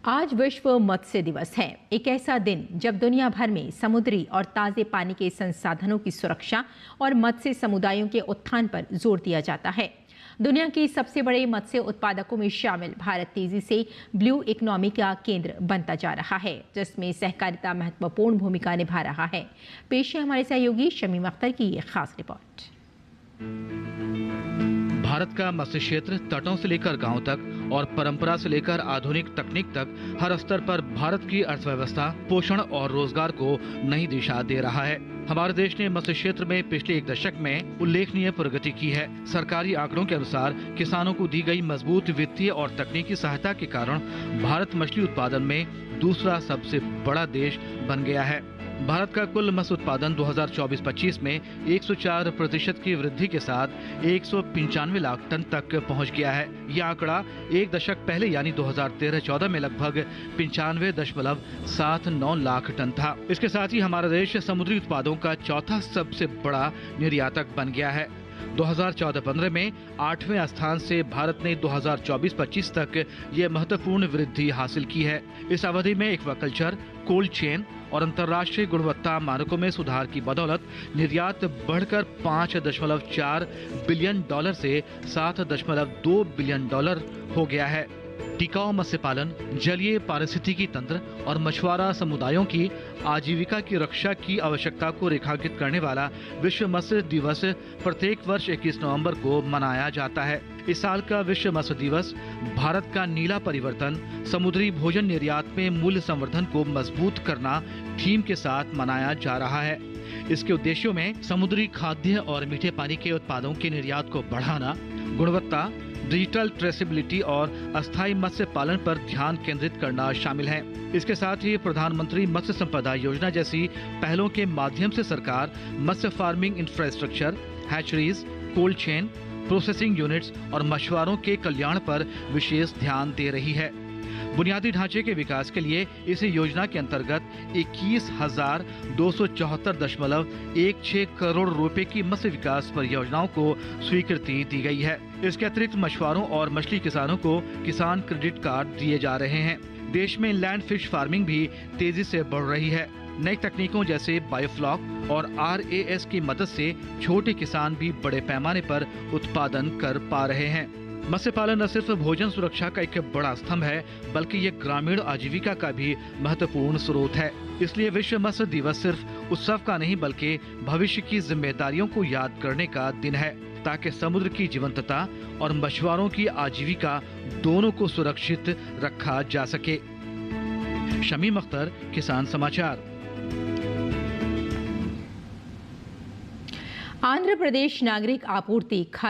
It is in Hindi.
आज विश्व मत्स्य दिवस है। एक ऐसा दिन जब दुनिया भर में समुद्री और ताजे पानी के संसाधनों की सुरक्षा और मत्स्य समुदायों के उत्थान पर जोर दिया जाता है। दुनिया के सबसे बड़े मत्स्य उत्पादकों में शामिल भारत तेजी से ब्लू इकोनॉमी का केंद्र बनता जा रहा है, जिसमें सहकारिता महत्वपूर्ण भूमिका निभा रहा है। पेश है हमारे सहयोगी शमीम अख्तर की ये खास रिपोर्ट। भारत का मत्स्य क्षेत्र तटों से लेकर गांव तक और परंपरा से लेकर आधुनिक तकनीक तक हर स्तर पर भारत की अर्थव्यवस्था, पोषण और रोजगार को नई दिशा दे रहा है। हमारे देश ने मत्स्य क्षेत्र में पिछले एक दशक में उल्लेखनीय प्रगति की है। सरकारी आंकड़ों के अनुसार किसानों को दी गई मजबूत वित्तीय और तकनीकी सहायता के कारण भारत मछली उत्पादन में दूसरा सबसे बड़ा देश बन गया है। भारत का कुल मत्स्य उत्पादन 2024-25 में 104% की वृद्धि के साथ 195 लाख टन तक पहुंच गया है। यह आंकड़ा एक दशक पहले यानी 2013-14 में लगभग 95.79 लाख टन था। इसके साथ ही हमारा देश समुद्री उत्पादों का चौथा सबसे बड़ा निर्यातक बन गया है। 2014-15 में 8वें स्थान से भारत ने 2024-25 तक ये महत्वपूर्ण वृद्धि हासिल की है। इस अवधि में एक्वाकल्चर, कोल्ड चेन और अंतर्राष्ट्रीय गुणवत्ता मानकों में सुधार की बदौलत निर्यात बढ़कर $5.4 बिलियन से $7.2 बिलियन हो गया है। टिकाऊ मत्स्य पालन, जलीय पारिस्थितिकी तंत्र और मछुआरा समुदायों की आजीविका की रक्षा की आवश्यकता को रेखांकित करने वाला विश्व मत्स्य दिवस प्रत्येक वर्ष 21 नवंबर को मनाया जाता है। इस साल का विश्व मत्स्य दिवस भारत का नीला परिवर्तन, समुद्री भोजन निर्यात में मूल्य संवर्धन को मजबूत करना थीम के साथ मनाया जा रहा है। इसके उद्देश्यों में समुद्री खाद्य और मीठे पानी के उत्पादों के निर्यात को बढ़ाना, गुणवत्ता, डिजिटल ट्रेसेबिलिटी और अस्थायी मत्स्य पालन पर ध्यान केंद्रित करना शामिल है। इसके साथ ही प्रधानमंत्री मत्स्य संपदा योजना जैसी पहलों के माध्यम से सरकार मत्स्य farming infrastructure, hatcheries, cold chain, processing units और मछुआरों के कल्याण पर विशेष ध्यान दे रही है। बुनियादी ढांचे के विकास के लिए इस योजना के अंतर्गत 21,274.16 करोड़ रुपए की मत्स्य विकास परियोजनाओं को स्वीकृति दी गई है। इसके अतिरिक्त मछुआरों और मछली किसानों को किसान क्रेडिट कार्ड दिए जा रहे हैं। देश में लैंड फिश फार्मिंग भी तेजी से बढ़ रही है। नई तकनीकों जैसे बायोफ्लॉक और RAS की मदद से छोटे किसान भी बड़े पैमाने पर उत्पादन कर पा रहे हैं। मत्स्य पालन न सिर्फ भोजन सुरक्षा का एक बड़ा स्तंभ है, बल्कि ये ग्रामीण आजीविका का भी महत्वपूर्ण स्रोत है। इसलिए विश्व मत्स्य दिवस सिर्फ उत्सव का नहीं, बल्कि भविष्य की जिम्मेदारियों को याद करने का दिन है, ताकि समुद्र की जीवंतता और मछुआरों की आजीविका दोनों को सुरक्षित रखा जा सके। शमीम अख्तर, किसान समाचार। आंध्र प्रदेश नागरिक आपूर्ति खाद्य